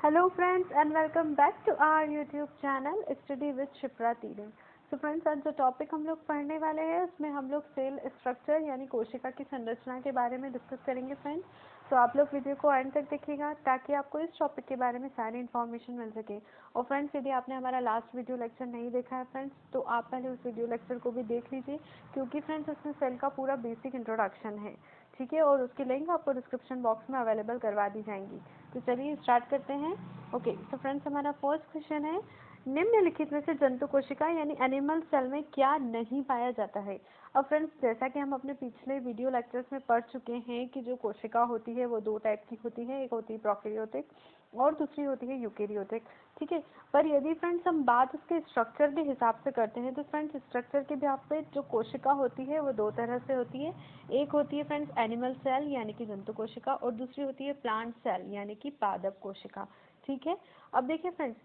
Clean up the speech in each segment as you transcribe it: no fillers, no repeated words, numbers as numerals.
Hello friends and welcome back to our YouTube channel Study with Shipra तीरे। तो friends आज जो टॉपिक हम लोग पढ़ने वाले हैं उसमें हम लोग सेल स्ट्रक्चर यानी कोशिका की संरचना के बारे में डिस्कस करेंगे फ्रेंड्स। तो आप लोग वीडियो को एंड तक देखिएगा ताकि आपको इस टॉपिक के बारे में सारी इन्फॉर्मेशन मिल सके। और फ्रेंड्स यदि आपने हमारा लास्ट वीडियो लेक्चर नहीं देखा है फ्रेंड्स तो आप पहले उस वीडियो लेक्चर को भी देख लीजिए, क्योंकि फ्रेंड्स उसमें सेल का पूरा बेसिक इंट्रोडक्शन है, ठीक है, और उसकी लिंक आपको डिस्क्रिप्शन बॉक्स में अवेलेबल करवा दी जाएंगी। तो चलिए स्टार्ट करते हैं। ओके, तो फ्रेंड्स हमारा फर्स्ट क्वेश्चन है, निम्नलिखित में से जंतु कोशिका यानी एनिमल सेल में क्या नहीं पाया जाता है। अब फ्रेंड्स जैसा कि हम अपने पिछले वीडियो लेक्चर्स में पढ़ चुके हैं कि जो कोशिका होती है वो दो टाइप की होती है, एक होती है प्रोकैरियोटिक और दूसरी होती है यूकेरियोटिक, ठीक है। पर यदि फ्रेंड्स हम बात उसके स्ट्रक्चर के हिसाब से करते हैं तो फ्रेंड्स स्ट्रक्चर के बिहाफ पे जो कोशिका होती है वो दो तरह से होती है। एक होती है फ्रेंड्स एनिमल सेल यानी कि जंतु कोशिका और दूसरी होती है प्लांट सेल यानी कि पादप कोशिका, ठीक है। अब देखिए फ्रेंड्स,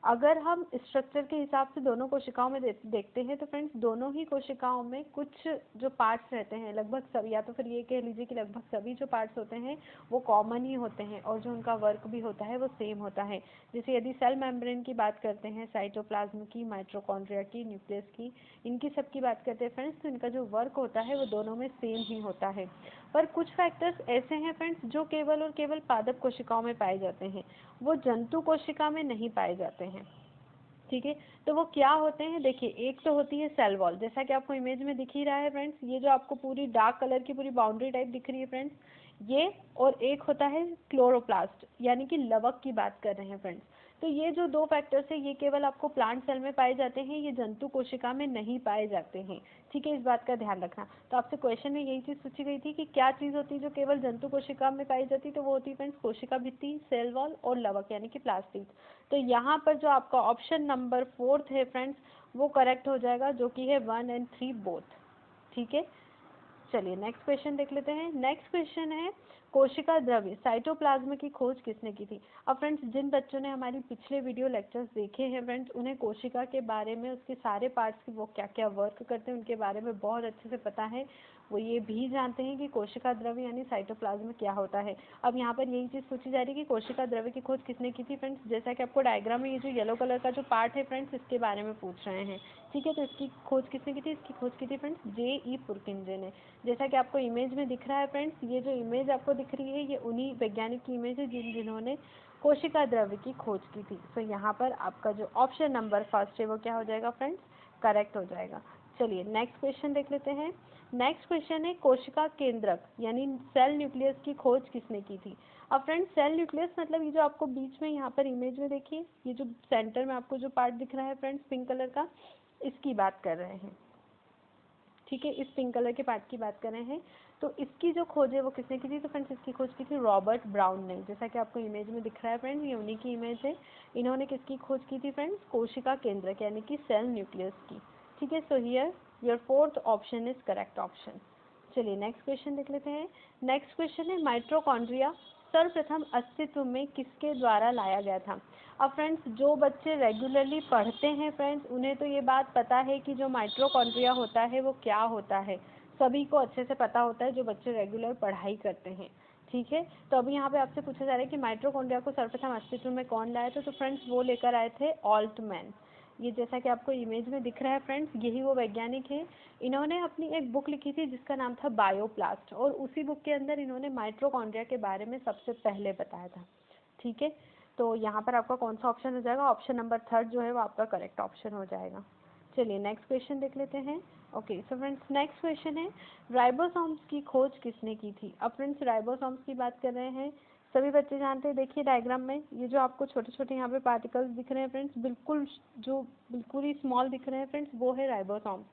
अगर हम स्ट्रक्चर के हिसाब से दोनों कोशिकाओं में देखते हैं तो फ्रेंड्स दोनों ही कोशिकाओं में कुछ जो पार्ट्स रहते हैं, लगभग सभी, या तो फिर ये कह लीजिए कि लगभग सभी जो पार्ट्स होते हैं वो कॉमन ही होते हैं और जो उनका वर्क भी होता है वो सेम होता है। जैसे यदि सेल मेम्ब्रेन की बात करते हैं, साइटोप्लाज्म की, माइटोकॉन्ड्रिया की, न्यूक्लियस की, इनकी सब की बात करते हैं फ्रेंड्स, तो इनका जो वर्क होता है वो दोनों में सेम ही होता है। पर कुछ फैक्टर्स ऐसे हैं फ्रेंड्स जो केवल और केवल पादप कोशिकाओं में पाए जाते हैं, वो जंतु कोशिका में नहीं पाए जाते हैं, ठीक है। तो वो क्या होते हैं, देखिए, एक तो होती है सेल वॉल, जैसा कि आपको इमेज में दिख ही रहा है फ्रेंड्स, ये जो आपको पूरी डार्क कलर की पूरी बाउंड्री टाइप दिख रही है फ्रेंड्स, ये, और एक होता है क्लोरोप्लास्ट यानी कि लवक की बात कर रहे हैं फ्रेंड्स। तो ये जो दो फैक्टर्स है ये केवल आपको प्लांट सेल में पाए जाते हैं, ये जंतु कोशिका में नहीं पाए जाते हैं, ठीक है, इस बात का ध्यान रखना। तो आपसे क्वेश्चन में यही चीज पूछी गई थी कि क्या चीज होती है जो केवल जंतु कोशिका में पाई जाती है, तो वो होती है फ्रेंड्स कोशिका भित्ति, सेल वॉल और लवक यानी कि प्लास्टिड। तो यहाँ पर जो आपका ऑप्शन नंबर 4 है फ्रेंड्स वो करेक्ट हो जाएगा, जो कि है 1 और 3 बोथ, ठीक है। चलिए नेक्स्ट क्वेश्चन देख लेते हैं। नेक्स्ट क्वेश्चन है, कोशिका द्रव्य साइटोप्लाज्म की खोज किसने की थी। अब फ्रेंड्स जिन बच्चों ने हमारी पिछले वीडियो लेक्चर्स देखे हैं फ्रेंड्स, उन्हें कोशिका के बारे में, उसके सारे पार्ट्स की वो क्या क्या वर्क करते हैं उनके बारे में बहुत अच्छे से पता है। वो ये भी जानते हैं कि कोशिका द्रव्य यानी साइटोप्लाज्म क्या होता है। अब यहाँ पर यही चीज़ पूछी जा रही है कि कोशिका द्रव्य की खोज किसने की थी फ्रेंड्स, जैसा कि आपको डायग्राम में ये जो येलो कलर का जो पार्ट है फ्रेंड्स इसके बारे में पूछ रहे हैं, ठीक है। तो इसकी खोज किसने की थी, इसकी खोज की थी फ्रेंड्स J.E. पुरकिंजे ने। जैसा कि आपको इमेज में दिख रहा है फ्रेंड्स, ये जो इमेज आपको दिख रही है ये उन्हीं वैज्ञानिक की इमेज है जिन्होंने कोशिका द्रव्य की खोज की थी। तो यहाँ पर आपका जो ऑप्शन नंबर फर्स्ट है वो क्या हो जाएगा फ्रेंड्स, करेक्ट हो जाएगा। चलिए नेक्स्ट क्वेश्चन देख लेते हैं। नेक्स्ट क्वेश्चन है, कोशिका केंद्रक यानी सेल न्यूक्लियस की खोज किसने की थी। अब फ्रेंड्स सेल न्यूक्लियस मतलब ये जो आपको बीच में यहाँ पर इमेज में देखिए, ये जो सेंटर में आपको जो पार्ट दिख रहा है फ्रेंड्स पिंक कलर का, इसकी बात कर रहे हैं, ठीक है, इस पिंक कलर के पार्ट की बात कर रहे हैं। तो इसकी जो खोज है वो किसने की थी, तो फ्रेंड्स इसकी खोज की थी रॉबर्ट ब्राउन ने, जैसा कि आपको इमेज में दिख रहा है फ्रेंड्स, ये उन्हीं की इमेज है। इन्होंने किसकी खोज की थी फ्रेंड्स, कोशिका केंद्रक यानी कि सेल न्यूक्लियस की, ठीक है। So here your fourth option is correct option. चलिए नेक्स्ट क्वेश्चन देख लेते हैं। नेक्स्ट क्वेश्चन है, माइटोकॉन्ड्रिया सर्वप्रथम अस्तित्व में किसके द्वारा लाया गया था। अब फ्रेंड्स जो बच्चे रेगुलरली पढ़ते हैं फ्रेंड्स उन्हें तो ये बात पता है कि जो माइटोकॉन्ड्रिया होता है वो क्या होता है, सभी को अच्छे से पता होता है जो बच्चे रेगुलर पढ़ाई करते हैं, ठीक है। तो अभी यहाँ पे आपसे पूछा जा रहा है कि माइटोकॉन्ड्रिया को सर्वप्रथम अस्तित्व में कौन लाया था, तो फ्रेंड्स वो लेकर आए थे ऑल्टमैन। ये जैसा कि आपको इमेज में दिख रहा है फ्रेंड्स, यही वो वैज्ञानिक है। इन्होंने अपनी एक बुक लिखी थी जिसका नाम था बायोप्लास्ट, और उसी बुक के अंदर इन्होंने माइटोकॉन्ड्रिया के बारे में सबसे पहले बताया था, ठीक है। तो यहाँ पर आपका कौन सा ऑप्शन हो जाएगा, ऑप्शन नंबर 3 जो है वो आपका करेक्ट ऑप्शन हो जाएगा। चलिए नेक्स्ट क्वेश्चन देख लेते हैं। Okay so friends next question है, राइबोसोम्स की खोज किसने की थी। अब फ्रेंड्स राइबोसोम्स की बात कर रहे हैं, सभी बच्चे जानते हैं, देखिए डायग्राम में ये जो आपको छोटे छोटे यहाँ पे पार्टिकल्स दिख रहे हैं फ्रेंड्स, बिल्कुल ही स्मॉल दिख रहे हैं फ्रेंड्स, वो है राइबोसोम्स।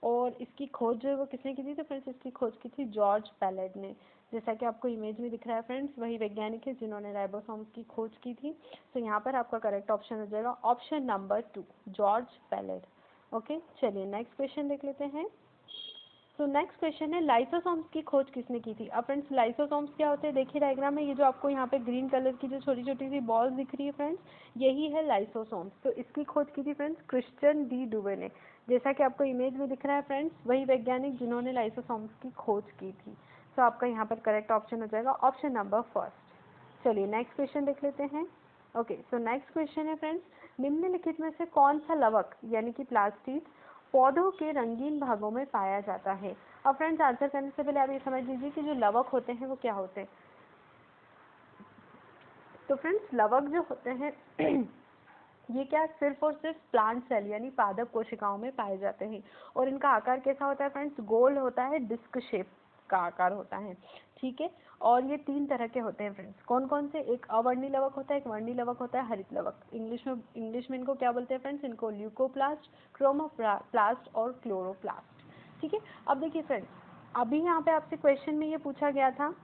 और इसकी खोज जो है वो किसने की थी, तो फ्रेंड्स इसकी खोज की थी जॉर्ज पैलेड ने, जैसा कि आपको इमेज में दिख रहा है फ्रेंड्स, वही वैज्ञानिक है जिन्होंने राइबोसोम्स की खोज की थी। तो यहाँ पर आपका करेक्ट ऑप्शन हो जाएगा option number 2 George pallid. Okay चलिए नेक्स्ट क्वेश्चन देख लेते हैं। तो नेक्स्ट क्वेश्चन है, लाइसोसोम्स की खोज किसने की थी। अब फ्रेंड्स लाइसोसोम्स क्या होते हैं, देखिए डायग्राम में ये जो आपको यहाँ पे ग्रीन कलर की जो छोटी छोटी सी बॉल्स दिख रही है फ्रेंड्स, यही है लाइसोसोम्स। तो इसकी खोज की थी फ्रेंड्स क्रिश्चियन डी डुवे ने, जैसा कि आपको इमेज में दिख रहा है फ्रेंड्स, वही वैज्ञानिक जिन्होंने लाइसोसोम्स की खोज की थी। तो आपका यहाँ पर करेक्ट ऑप्शन हो जाएगा ऑप्शन नंबर फर्स्ट। चलिए नेक्स्ट क्वेश्चन देख लेते हैं। ओके, सो नेक्स्ट क्वेश्चन है फ्रेंड्स, निम्नलिखित में से कौन सा लवक यानी कि प्लास्टिड पौधों के रंगीन भागों में पाया जाता है। अब फ्रेंड्स आंसर करने से पहले आप ये समझ लीजिए कि जो लवक होते हैं वो क्या होते हैं। तो फ्रेंड्स लवक जो होते हैं ये क्या सिर्फ और सिर्फ प्लांट सेल यानी पादप कोशिकाओं में पाए जाते हैं और इनका आकार कैसा होता है फ्रेंड्स, गोल होता है, डिस्क शेप का आकार होता है, ठीक है। और ये 3 तरह के होते हैं फ्रेंड्स, कौन कौन से, एक अवर्णी लवक होता है, एक वर्णी लवक होता है, हरित लवक। इंग्लिश में इनको क्या बोलते हैं फ्रेंड्स, इनको ल्यूकोप्लास्ट, क्रोमोप्लास्ट और क्लोरोप्लास्ट, ठीक है। अब देखिए फ्रेंड्स, अभी यहाँ पे आपसे क्वेश्चन में ये पूछा गया था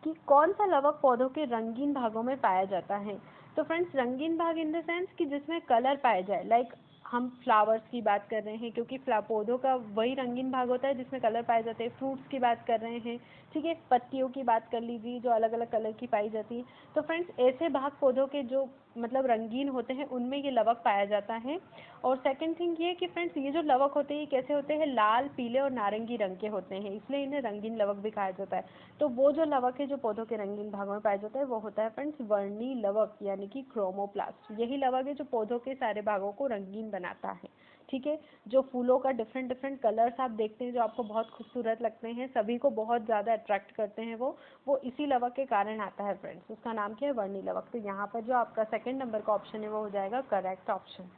कि कौन सा लवक पौधों के रंगीन भागों में पाया जाता है। तो फ्रेंड्स रंगीन भाग इन द सेंस कि जिसमें कलर पाया जाए, लाइक हम फ्लावर्स की बात कर रहे हैं क्योंकि पौधों का वही रंगीन भाग होता है जिसमें कलर पाए जाते हैं, फ्रूट्स की बात कर रहे हैं, ठीक है, पत्तियों की बात कर लीजिए जो अलग अलग कलर की पाई जाती है। तो फ्रेंड्स ऐसे भाग पौधों के जो मतलब रंगीन होते हैं उनमें ये लवक पाया जाता है। और सेकंड थिंग ये कि फ्रेंड्स ये जो लवक होते हैं ये कैसे होते हैं, लाल, पीले और नारंगी रंग के होते हैं, इसलिए इन्हें रंगीन लवक भी कहा जाता है। तो वो जो लवक है जो पौधों के रंगीन भागों में पाया जाता है वो होता है फ्रेंड्स वर्णी लवक यानी कि क्रोमोप्लास्ट। यही लवक है जो पौधों के सारे भागों को रंगीन बनाता है, ठीक है। जो फूलों का डिफरेंट डिफरेंट कलर्स आप देखते हैं जो आपको बहुत खूबसूरत लगते हैं, सभी को बहुत ज़्यादा अट्रैक्ट करते हैं, वो इसी लवक के कारण आता है फ्रेंड्स। उसका नाम क्या है, वर्णी लवक। तो यहाँ पर जो आपका सेकंड नंबर का ऑप्शन है वो हो जाएगा करेक्ट ऑप्शन,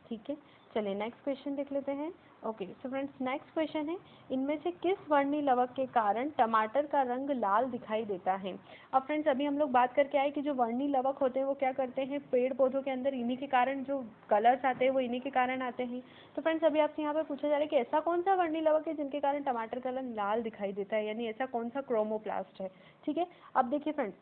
ठीक है। चलिए नेक्स्ट क्वेश्चन देख लेते हैं। Okay, so friends next question है, इनमें से किस वर्णी लवक के कारण टमाटर का रंग लाल दिखाई देता है। अब फ्रेंड्स अभी हम लोग बात करके आए कि जो वर्णी लवक होते हैं वो क्या करते हैं, पेड़ पौधों के अंदर इन्हीं के कारण जो कलर्स आते हैं वो इन्हीं के कारण आते हैं। तो फ्रेंड्स अभी आपसे यहाँ पर पूछा जा रहा है कि ऐसा कौन सा वर्णी लवक है जिनके कारण टमाटर का रंग लाल दिखाई देता है, यानी ऐसा कौन सा क्रोमोप्लास्ट है, ठीक है। अब देखिए फ्रेंड्स,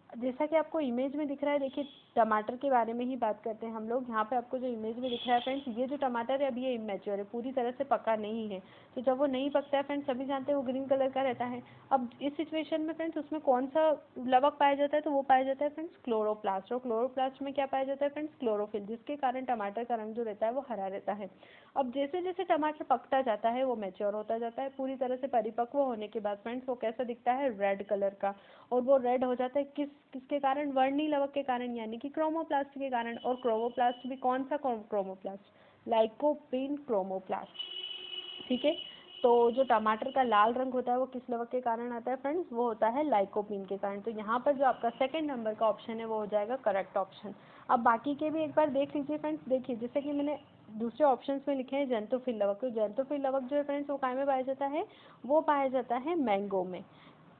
जैसा कि आपको इमेज में दिख रहा है, देखिए टमाटर के बारे में ही बात करते हैं हम लोग। यहाँ पे आपको जो इमेज में दिख रहा है फ्रेंड्स, ये जो टमाटर है अभी ये इमेच्योर है, पूरी तरह से पका नहीं है। तो जब वो नहीं पकता है फ्रेंड्स, सभी जानते हैं वो ग्रीन कलर का रहता है। अब इस सिचुएशन में फ्रेंड्स उसमें कौन सा लवक पाया जाता है, तो वो पाया जाता है फ्रेंड्स क्लोरोप्लास्ट। और क्लोरोप्लास्ट में क्या पाया जाता है फ्रेंड्स, क्लोरोफिल, जिसके कारण टमाटर का रंग जो रहता है वो हरा रहता है। अब जैसे जैसे टमाटर पकता जाता है वो मैच्योर होता जाता है, पूरी तरह से परिपक्व होने के बाद फ्रेंड्स वो कैसा दिखता है, रेड कलर का। और वो रेड हो जाता है किसके कारण, वर्णी लवक के कारण यानी कि क्रोमोप्लास्ट के कारण। और क्रोमोप्लास्ट भी कौन सा क्रोमोप्लास्ट, लाइकोपीन क्रोमोप्लास्ट, ठीक है। तो जो टमाटर का लाल रंग होता है वो किस लवक के कारण आता है फ्रेंड्स, वो होता है लाइकोपीन के कारण। तो यहाँ पर जो आपका सेकंड नंबर का ऑप्शन है वो हो जाएगा करेक्ट ऑप्शन। अब बाकी के भी एक बार देख लीजिए फ्रेंड्स। देखिए जैसे कि मैंने दूसरे ऑप्शंस में लिखे हैं जेंथोफिल लवक, तो जेंथोफिल लवक जो है फ्रेंड्स वो काय में पाया जाता है, वो पाया जाता है मैंगो में।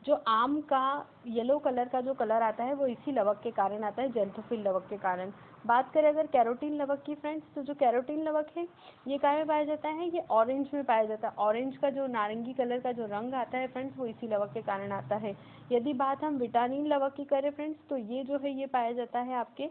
जो आम का येलो कलर का जो कलर आता है वो इसी लवक के कारण आता है, जेंथोफिल लवक के कारण। बात करें अगर कैरोटीन लवक की फ्रेंड्स, तो जो कैरोटीन लवक है ये काय में पाया जाता है, ये ऑरेंज में पाया जाता है। ऑरेंज का जो नारंगी कलर का जो रंग आता है फ्रेंड्स वो इसी लवक के कारण आता है। यदि बात हम विटामिन लवक की करें फ्रेंड्स, तो ये जो है ये पाया जाता है आपके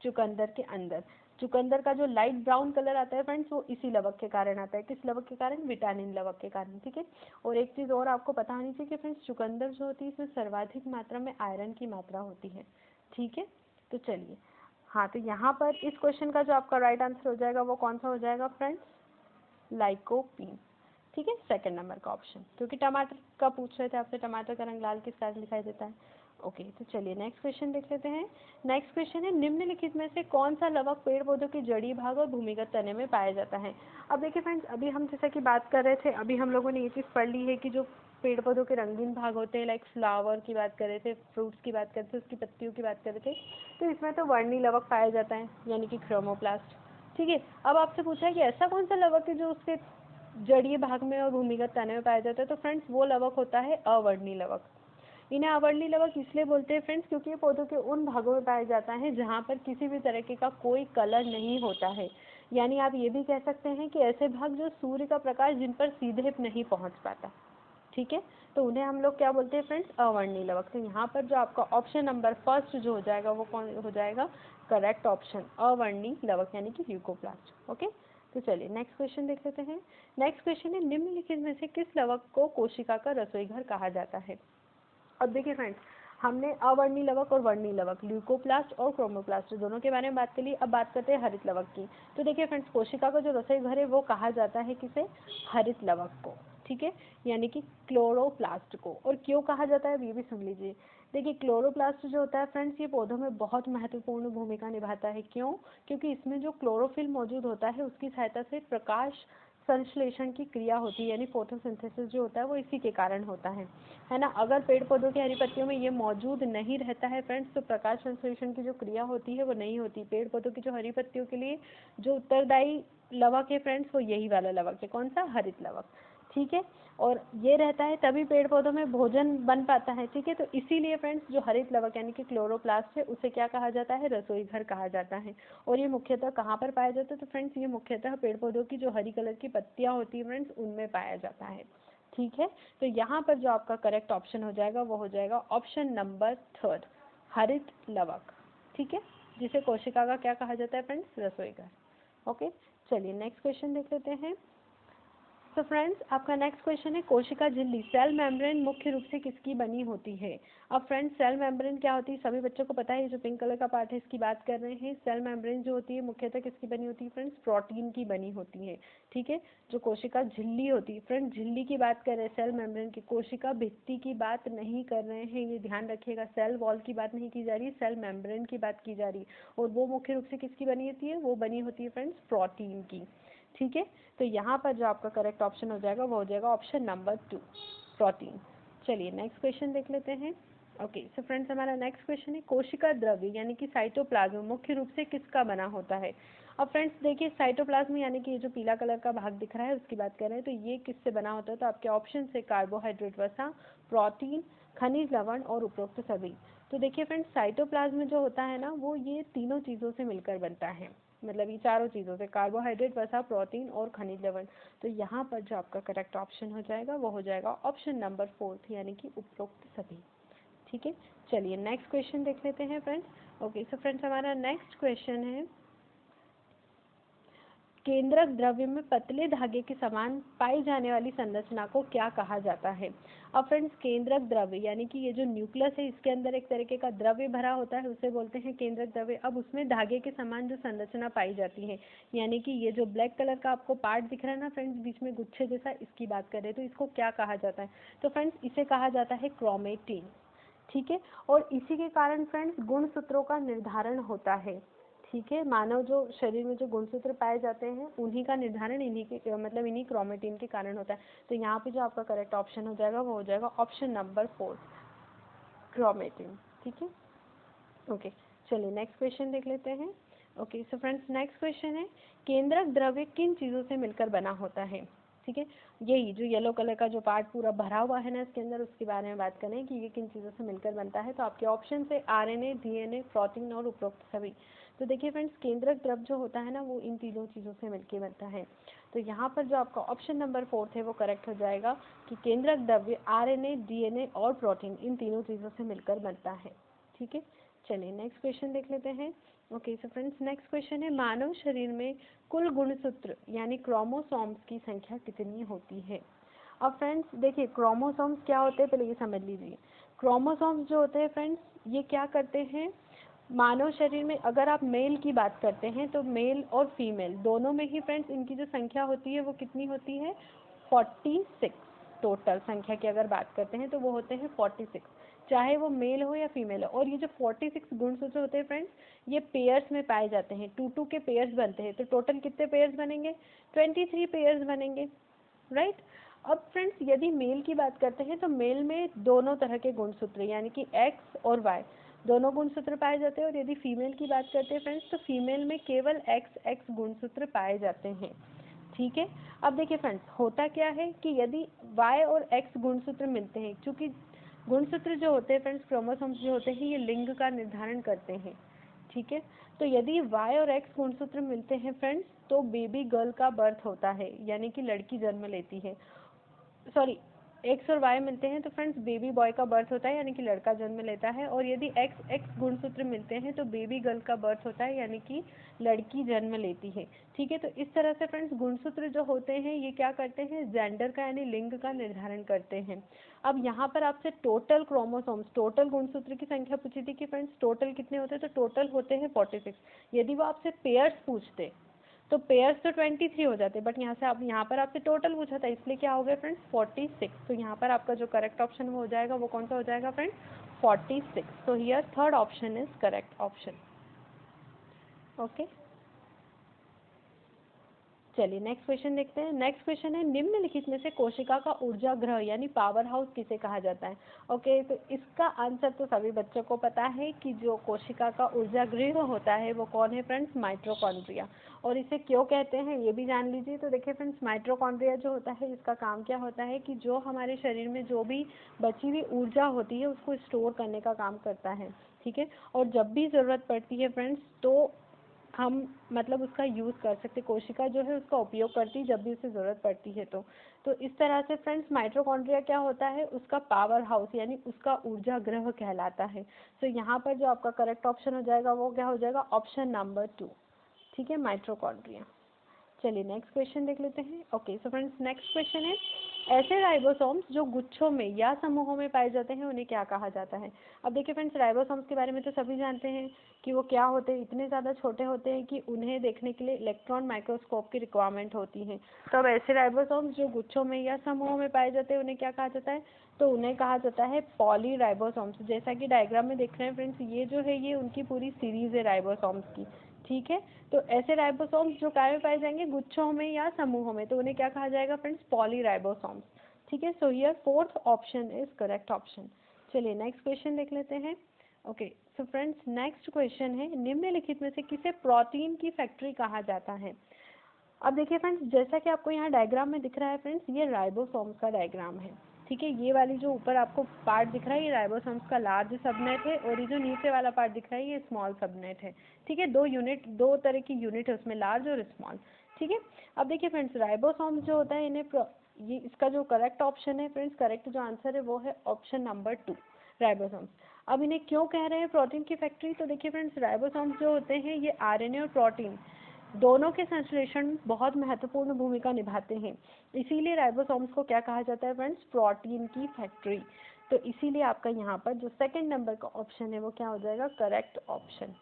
चुकंदर के अंदर। चुकंदर का जो लाइट ब्राउन कलर आता है फ्रेंड्स वो इसी लवक के कारण आता है, किस लवक के कारण, विटामिन लवक के कारण, ठीक है। और एक चीज़ और आपको पता होनी चाहिए कि फ्रेंड्स चुकंदर जो होती है इसमें सर्वाधिक मात्रा में आयरन की मात्रा होती है, ठीक है। तो चलिए, हाँ, तो यहाँ पर इस क्वेश्चन का जो आपका राइट आंसर हो जाएगा वो कौन सा हो जाएगा फ्रेंड्स, लाइकोपीन, ठीक है, सेकंड नंबर का ऑप्शन। क्योंकि टमाटर का पूछ रहे थे आपसे, टमाटर का रंग लाल किस कारण दिखाई देता है। ओके, तो चलिए नेक्स्ट क्वेश्चन देख लेते हैं। नेक्स्ट क्वेश्चन है, निम्नलिखित में से कौन सा लवक पेड़ पौधों के जड़ी भाग और भूमिगत तने में पाया जाता है। अब देखिए फ्रेंड्स, अभी हम जैसा कि बात कर रहे थे, अभी हम लोगों ने ये चीज़ पढ़ ली है कि जो पेड़ पौधों के रंगीन भाग होते हैं, लाइक फ्लावर की बात कर रहे थे, फ्रूट्स की बात कर रहे थे, उसकी पत्तियों की बात कर रहे थे, तो इसमें तो वर्णी लवक पाया जाता है यानी कि क्रोमोप्लास्ट, ठीक है। अब आपसे पूछा है कि ऐसा कौन सा लवक है जो उसके जड़ीय भाग में और भूमिगत तने में पाया जाता है, तो फ्रेंड्स वो लवक होता है अवर्णी लवक। इन्हें अवर्णी लवक इसलिए बोलते हैं फ्रेंड्स क्योंकि ये पौधों के उन भागों में पाया जाता है जहाँ पर किसी भी तरीके का कोई कलर नहीं होता है। यानी आप ये भी कह सकते हैं कि ऐसे भाग जो सूर्य का प्रकाश जिन पर सीधे नहीं पहुँच पाता, ठीक है, तो उन्हें हम लोग क्या बोलते हैं फ्रेंड्स, अवर्णी लवक। तो यहाँ पर जो आपका ऑप्शन नंबर फर्स्ट जो हो जाएगा वो कौन हो जाएगा, करेक्ट ऑप्शन, अवर्णी लवक यानी कि ल्यूकोप्लास्ट। ओके, तो चलिए नेक्स्ट क्वेश्चन देख लेते हैं। नेक्स्ट क्वेश्चन है, निम्नलिखित में से किस लवक को कोशिका का रसोई घर कहा जाता है। अब देखिए फ्रेंड्स, हमने अवर्णी लवक और वर्णी लवक, ल्यूकोप्लास्ट और क्रोमोप्लास्ट दोनों के बारे में बात कर ली। अब बात करते हैं हरित लवक की। तो देखिए फ्रेंड्स, कोशिका का जो रसोई घर है वो कहा जाता है किसे, हरित लवक को, ठीक है, यानी कि क्लोरोप्लास्ट को। और क्यों कहा जाता है ये भी सुन लीजिए। देखिए क्लोरोप्लास्ट जो होता है फ्रेंड्स ये पौधों में बहुत महत्वपूर्ण भूमिका निभाता है। क्यों? क्योंकि इसमें जो क्लोरोफिल मौजूद होता है उसकी सहायता से प्रकाश संश्लेषण की क्रिया होती है, यानी फोटोसिंथेसिस जो होता है वो इसी के कारण होता है ना। अगर पेड़ पौधों की हरी पत्तियों में ये मौजूद नहीं रहता है फ्रेंड्स तो प्रकाश संश्लेषण की जो क्रिया होती है वो नहीं होती। पेड़ पौधों की जो हरी पत्तियों के लिए जो उत्तरदायी लवक है फ्रेंड्स वो यही वाला लवक है। कौन सा? हरित लवक। ठीक है, और ये रहता है तभी पेड़ पौधों में भोजन बन पाता है। ठीक है, तो इसीलिए फ्रेंड्स जो हरित लवक यानी कि क्लोरोप्लास्ट है उसे क्या कहा जाता है? रसोई घर कहा जाता है। और ये मुख्यतः कहाँ पर पाया जाता है? तो फ्रेंड्स ये मुख्यतः पेड़ पौधों की जो हरी कलर की पत्तियां होती है फ्रेंड्स उनमें पाया जाता है। ठीक है, तो यहाँ पर जो आपका करेक्ट ऑप्शन हो जाएगा वो हो जाएगा ऑप्शन नंबर 3, हरित लवक। ठीक है, जिसे कोशिका का क्या कहा जाता है फ्रेंड्स? रसोई घर। ओके, चलिए नेक्स्ट क्वेश्चन देख लेते हैं। तो फ्रेंड्स आपका नेक्स्ट क्वेश्चन है कोशिका झिल्ली सेल मेम्ब्रेन मुख्य रूप से किसकी बनी होती है? अब फ्रेंड्स सेल मेम्ब्रेन क्या होती है सभी बच्चों को पता है। ये जो पिंक कलर का पार्ट है इसकी बात कर रहे हैं। सेल मेम्ब्रेन जो होती है मुख्यतः किसकी बनी होती है फ्रेंड्स? प्रोटीन की बनी होती है। ठीक है, जो कोशिका झिल्ली होती है फ्रेंड्स झिल्ली की बात कर रहे हैं, सेल मेम्ब्रेन की, कोशिका भित्ति की बात नहीं कर रहे हैं, ये ध्यान रखिएगा। सेल वॉल की बात नहीं की जा रही, सेल मेम्ब्रेन की बात की जा रही है। और वो मुख्य रूप से किसकी बनी होती है? वो बनी होती है फ्रेंड्स प्रोटीन की। ठीक है, तो यहाँ पर जो आपका करेक्ट ऑप्शन हो जाएगा वो हो जाएगा ऑप्शन नंबर 2, प्रोटीन। चलिए नेक्स्ट क्वेश्चन देख लेते हैं। ओके, सो फ्रेंड्स हमारा नेक्स्ट क्वेश्चन है कोशिका द्रव्य यानी कि साइटोप्लाज्म मुख्य रूप से किसका बना होता है? अब फ्रेंड्स देखिए साइटोप्लाज्म यानी कि ये जो पीला कलर का भाग दिख रहा है उसकी बात कर रहे हैं। तो ये किससे बना होता है? तो आपके ऑप्शन से कार्बोहाइड्रेट वसा, प्रोटीन, खनिज लवण और उपरोक्त सभी। तो देखिए फ्रेंड्स साइटोप्लाज्म जो होता है ना वो ये तीनों चीज़ों से मिलकर बनता है, मतलब ये चारों चीज़ों से, कार्बोहाइड्रेट वसा, प्रोटीन और खनिज लवण। तो यहाँ पर जो आपका करेक्ट ऑप्शन हो जाएगा वो हो जाएगा ऑप्शन नंबर 4 यानी कि उपरोक्त सभी। ठीक है, चलिए नेक्स्ट क्वेश्चन देख लेते हैं फ्रेंड्स। ओके, सो फ्रेंड्स हमारा नेक्स्ट क्वेश्चन है केंद्रक द्रव्य में पतले धागे के समान पाई जाने वाली संरचना को क्या कहा जाता है? अब फ्रेंड्स केंद्रक द्रव्य यानी कि ये जो न्यूक्लियस है इसके अंदर एक तरीके का द्रव्य भरा होता है उसे बोलते हैं केंद्रक द्रव्य। अब उसमें धागे के समान जो संरचना पाई जाती है यानी कि ये जो ब्लैक कलर का आपको पार्ट दिख रहा है ना फ्रेंड्स बीच में गुच्छे जैसा, इसकी बात करें तो इसको क्या कहा जाता है? तो फ्रेंड्स इसे कहा जाता है क्रोमेटिन। ठीक है, और इसी के कारण फ्रेंड्स गुणसूत्रों का निर्धारण होता है। ठीक है, मानव जो शरीर में जो गुणसूत्र पाए जाते हैं उन्हीं का निर्धारण इन्हीं के मतलब इन्हीं क्रोमेटिन के कारण होता है। तो यहाँ पे जो आपका करेक्ट ऑप्शन हो जाएगा वो हो जाएगा ऑप्शन नंबर 4, क्रोमेटिन। ठीक है, ओके, चलिए नेक्स्ट क्वेश्चन देख लेते हैं। Okay, so friends next question है केंद्रक द्रव्य किन चीज़ों से मिलकर बना होता है? ठीक है, यही जो येलो कलर का जो पार्ट पूरा भरा हुआ है ना इसके अंदर उसके बारे में बात करें कि ये किन चीज़ों से मिलकर बनता है। तो आपके ऑप्शन से आरएनए, डीएनए, प्रोटीन और उपरोक्त सभी। तो देखिए फ्रेंड्स केंद्रक द्रव्य जो होता है ना वो इन तीनों चीज़ों से मिलकर बनता है। तो यहाँ पर जो आपका ऑप्शन नंबर 4 है वो करेक्ट हो जाएगा कि केंद्रक द्रव्य आरएनए, डीएनए और प्रोटीन इन तीनों चीज़ों से मिलकर बनता है। ठीक है, चलिए नेक्स्ट क्वेश्चन देख लेते हैं। Okay, so friends next question है मानव शरीर में कुल गुणसूत्र यानी क्रोमोसोम्स की संख्या कितनी होती है? अब फ्रेंड्स देखिए क्रोमोसोम्स क्या होते हैं पहले ये समझ लीजिए। क्रोमोसोम्स जो होते हैं फ्रेंड्स ये क्या करते हैं, मानव शरीर में अगर आप मेल की बात करते हैं तो मेल और फीमेल दोनों में ही फ्रेंड्स इनकी जो संख्या होती है वो कितनी होती है? 46। टोटल संख्या की अगर बात करते हैं तो वो होते हैं 46, चाहे वो मेल हो या फीमेल हो। और ये जो 46 गुणसूत्र होते हैं फ्रेंड्स ये पेयर्स में पाए जाते हैं, 2-2 के पेयर्स बनते हैं। तो टोटल कितने पेयर्स बनेंगे? 23 पेयर्स बनेंगे, राइट। अब फ्रेंड्स यदि मेल की बात करते हैं तो मेल में दोनों तरह के गुणसूत्र यानी कि एक्स और वाई दोनों गुणसूत्र पाए जाते हैं। और यदि फीमेल की बात करते हैं फ्रेंड्स तो फीमेल में केवल एक्स एक्स गुणसूत्र पाए जाते हैं। ठीक है, अब देखिए फ्रेंड्स होता क्या है कि यदि y और x गुणसूत्र मिलते हैं, क्योंकि गुणसूत्र जो होते हैं फ्रेंड्स क्रोमोसोम्स जो होते हैं ये लिंग का निर्धारण करते हैं। ठीक है, तो यदि y और x गुणसूत्र मिलते हैं फ्रेंड्स तो बेबी गर्ल का बर्थ होता है यानी कि लड़की जन्म लेती है। सॉरी, एक्स और वाई मिलते हैं तो फ्रेंड्स बेबी बॉय का बर्थ होता है यानी कि लड़का जन्म लेता है। और यदि एक्स एक्स गुणसूत्र मिलते हैं तो बेबी गर्ल का बर्थ होता है यानी कि लड़की जन्म लेती है। ठीक है, तो इस तरह से फ्रेंड्स गुणसूत्र जो होते हैं ये क्या करते हैं, जेंडर का यानी लिंग का निर्धारण करते हैं। अब यहाँ पर आपसे टोटल क्रोमोसोम्स, टोटल गुणसूत्र की संख्या पूछी थी कि फ्रेंड्स टोटल कितने होते हैं, तो टोटल होते हैं 46। यदि वो आपसे पेयर्स पूछते तो पेयर्स तो 23 हो जाते, बट यहाँ से आप यहाँ पर आपसे टोटल पूछा था, इसलिए क्या हो गया फ्रेंड्स 46। तो यहाँ पर आपका जो करेक्ट ऑप्शन वो हो जाएगा, वो कौन सा हो जाएगा फ्रेंड्स 46। तो here third option is correct option. Okay, चलिए नेक्स्ट क्वेश्चन देखते हैं। नेक्स्ट क्वेश्चन है निम्नलिखित में से कोशिका का ऊर्जा ग्रह यानी पावर हाउस किसे कहा जाता है। ओके, तो इसका आंसर तो सभी बच्चों को पता है कि जो कोशिका का ऊर्जा गृह होता है वो कौन है फ्रेंड्स, माइटोकॉन्ड्रिया। और इसे क्यों कहते हैं ये भी जान लीजिए। तो देखिए फ्रेंड्स, माइटोकॉन्ड्रिया जो होता है इसका काम क्या होता है कि जो हमारे शरीर में जो भी बची हुई ऊर्जा होती है उसको स्टोर करने का काम करता है, ठीक है। और जब भी ज़रूरत पड़ती है फ्रेंड्स तो हम मतलब उसका यूज़ कर सकते, कोशिका जो है उसका उपयोग करती है जब भी उसे ज़रूरत पड़ती है। तो इस तरह से फ्रेंड्स माइटोकॉन्ड्रिया क्या होता है, उसका पावर हाउस यानी उसका ऊर्जा ग्रह कहलाता है। तो यहाँ पर जो आपका करेक्ट ऑप्शन हो जाएगा वो क्या हो जाएगा, ऑप्शन नंबर 2, ठीक है, माइटोकॉन्ड्रिया। चलिए नेक्स्ट क्वेश्चन देख लेते हैं। Okay, so friends next question है ऐसे राइबोसोम्स जो गुच्छों में या समूहों में पाए जाते हैं उन्हें क्या कहा जाता है। अब देखिए फ्रेंड्स, राइबोसोम्स के बारे में तो सभी जानते हैं कि वो क्या होते हैं, इतने ज़्यादा छोटे होते हैं कि उन्हें देखने के लिए इलेक्ट्रॉन माइक्रोस्कोप की रिक्वायरमेंट होती है। तो अब ऐसे राइबोसोम्स जो गुच्छों में या समूहों में पाए जाते हैं उन्हें क्या कहा जाता है, तो उन्हें कहा जाता है पॉलीराइबोसोम्स। जैसा कि डायग्राम में देख रहे हैं फ्रेंड्स, ये जो है ये उनकी पूरी सीरीज है राइबोसोम्स की, ठीक है। तो ऐसे राइबोसोम्स जो काय में पाए जाएंगे, गुच्छों में या समूहों में, तो उन्हें क्या कहा जाएगा फ्रेंड्स, पॉलीराइबोसोम्स, ठीक है। So here fourth option is correct option. चलिए नेक्स्ट क्वेश्चन देख लेते हैं। Okay, so friends next question है निम्नलिखित में से किसे प्रोटीन की फैक्ट्री कहा जाता है। अब देखिए फ्रेंड्स, जैसा कि आपको यहाँ डायग्राम में दिख रहा है फ्रेंड्स, ये राइबोसोम्स का डायग्राम है, ठीक है। ये वाली जो ऊपर आपको पार्ट दिख रहा है ये राइबोसोम्स का लार्ज सबनेट है, और ये जो नीचे वाला पार्ट दिख रहा है ये स्मॉल सबनेट है, ठीक है। दो तरह की यूनिट है उसमें, लार्ज और स्मॉल, ठीक है। अब देखिए फ्रेंड्स, राइबोसोम्स जो होता है इन्हें ये इसका जो करेक्ट ऑप्शन है फ्रेंड्स, करेक्ट जो आंसर है वो है ऑप्शन नंबर 2, राइबोसोम्स। अब इन्हें क्यों कह रहे हैं प्रोटीन की फैक्ट्री, तो देखिए फ्रेंड्स, राइबोसोम्स जो होते हैं ये आरएनए और प्रोटीन दोनों के संश्लेषण में बहुत महत्वपूर्ण भूमिका निभाते हैं, इसीलिए राइबोसोम्स को क्या कहा जाता है फ्रेंड्स, प्रोटीन की फैक्ट्री। तो इसीलिए आपका यहाँ पर जो सेकंड नंबर का ऑप्शन है वो क्या हो जाएगा, करेक्ट ऑप्शन।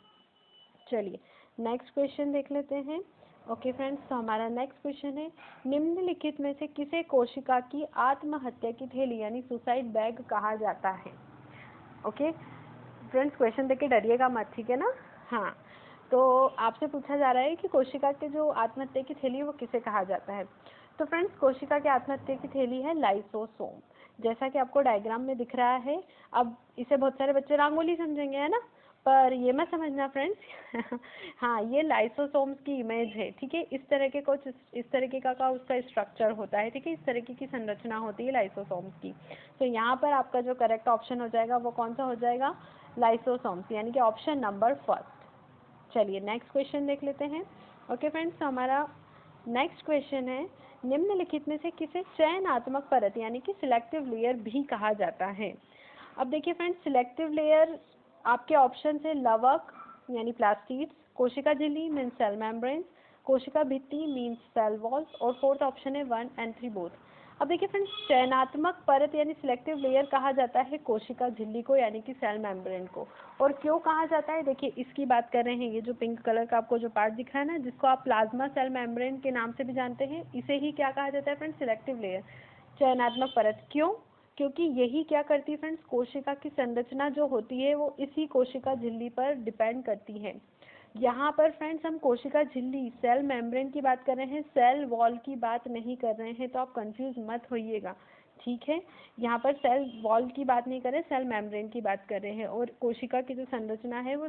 चलिए नेक्स्ट क्वेश्चन देख लेते हैं। ओके फ्रेंड्स, तो हमारा नेक्स्ट क्वेश्चन है निम्नलिखित में से किसे कोशिका की आत्महत्या की थैली यानी सुसाइड बैग कहा जाता है। ओके फ्रेंड्स, क्वेश्चन देख के डरिएगा मत, ठीक है ना। हाँ, तो आपसे पूछा जा रहा है कि कोशिका के जो आत्महत्या की थैली है वो किसे कहा जाता है। तो फ्रेंड्स, कोशिका के आत्महत्या की थैली है लाइसोसोम, जैसा कि आपको डायग्राम में दिख रहा है। अब इसे बहुत सारे बच्चे रंगोली समझेंगे, है ना, पर ये मत समझना फ्रेंड्स हाँ, ये लाइसोसोम्स की इमेज है, ठीक है। इस तरह के कुछ इस तरीके का उसका स्ट्रक्चर होता है, ठीक है। इस तरीके की संरचना होती है लाइसोसोम्स की। तो यहाँ पर आपका जो करेक्ट ऑप्शन हो जाएगा वो कौन सा हो जाएगा, लाइसोसोम्स, यानी कि ऑप्शन नंबर फर्स्ट। चलिए नेक्स्ट क्वेश्चन देख लेते हैं। ओके फ्रेंड्स, तो हमारा नेक्स्ट क्वेश्चन है निम्नलिखित में से किसे चयनात्मक परत यानी कि सिलेक्टिव लेयर भी कहा जाता है। अब देखिए फ्रेंड्स, सिलेक्टिव लेयर आपके ऑप्शन है लवक यानी प्लास्टिड्स, कोशिका झिल्ली मीन्स सेल मेम्ब्रेन्स, कोशिका भित्ति मीन्स सेल वॉल्स, और फोर्थ ऑप्शन है 1 and 3 बोथ। अब देखिए फ्रेंड्स, चयनात्मक परत यानी सिलेक्टिव लेयर कहा जाता है कोशिका झिल्ली को यानी कि सेल मेम्ब्रेन को। और क्यों कहा जाता है, देखिए इसकी बात कर रहे हैं, ये जो पिंक कलर का आपको जो पार्ट दिख रहा है ना, जिसको आप प्लाज्मा सेल मेम्ब्रेन के नाम से भी जानते हैं, इसे ही क्या कहा जाता है फ्रेंड्स, सिलेक्टिव लेयर, चयनात्मक परत। क्यों, क्योंकि यही क्या करती है फ्रेंड्स, कोशिका की संरचना जो होती है वो इसी कोशिका झिल्ली पर डिपेंड करती है। यहाँ पर फ्रेंड्स हम कोशिका झिल्ली सेल मेम्ब्रेन की बात कर रहे हैं, सेल वॉल की बात नहीं कर रहे हैं, तो आप कंफ्यूज मत होइएगा, ठीक है। यहाँ पर सेल वॉल की बात नहीं कर रहे, सेल मेम्ब्रेन की बात कर रहे हैं, और कोशिका की जो संरचना है वो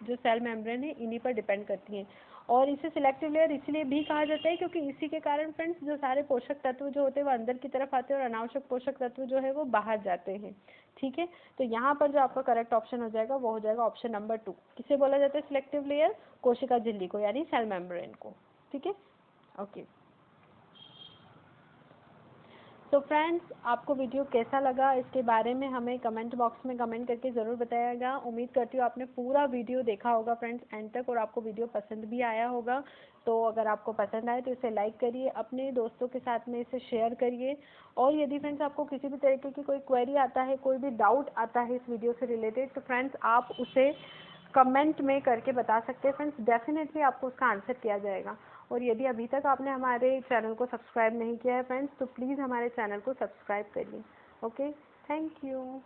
जो सेल मेम्ब्रेन है इन्हीं पर डिपेंड करती है। और इसे सिलेक्टिव लेयर इसलिए भी कहा जाता है क्योंकि इसी के कारण फ्रेंड्स जो सारे पोषक तत्व जो होते हैं वो अंदर की तरफ आते हैं और अनावश्यक पोषक तत्व जो है वो बाहर जाते हैं, ठीक है। तो यहाँ पर जो आपका करेक्ट ऑप्शन हो जाएगा वो हो जाएगा ऑप्शन नंबर 2। किसे बोला जाता है सिलेक्टिव लेयर, कोशिका झिल्ली को यानी सेल मेम्ब्रेन को, ठीक है। ओके, तो फ्रेंड्स आपको वीडियो कैसा लगा इसके बारे में हमें कमेंट बॉक्स में कमेंट करके ज़रूर बताइएगा। उम्मीद करती हूँ आपने पूरा वीडियो देखा होगा फ्रेंड्स एंड तक, और आपको वीडियो पसंद भी आया होगा। तो अगर आपको पसंद आए तो इसे लाइक करिए, अपने दोस्तों के साथ में इसे शेयर करिए। और यदि फ्रेंड्स आपको किसी भी तरीके की कोई क्वेरी आता है, कोई भी डाउट आता है इस वीडियो से रिलेटेड, तो फ्रेंड्स आप उसे कमेंट में करके बता सकते हैं फ्रेंड्स, डेफिनेटली आपको उसका आंसर किया जाएगा। और यदि अभी तक आपने हमारे चैनल को सब्सक्राइब नहीं किया है फ्रेंड्स, तो प्लीज़ हमारे चैनल को सब्सक्राइब करिए। Okay, thank you.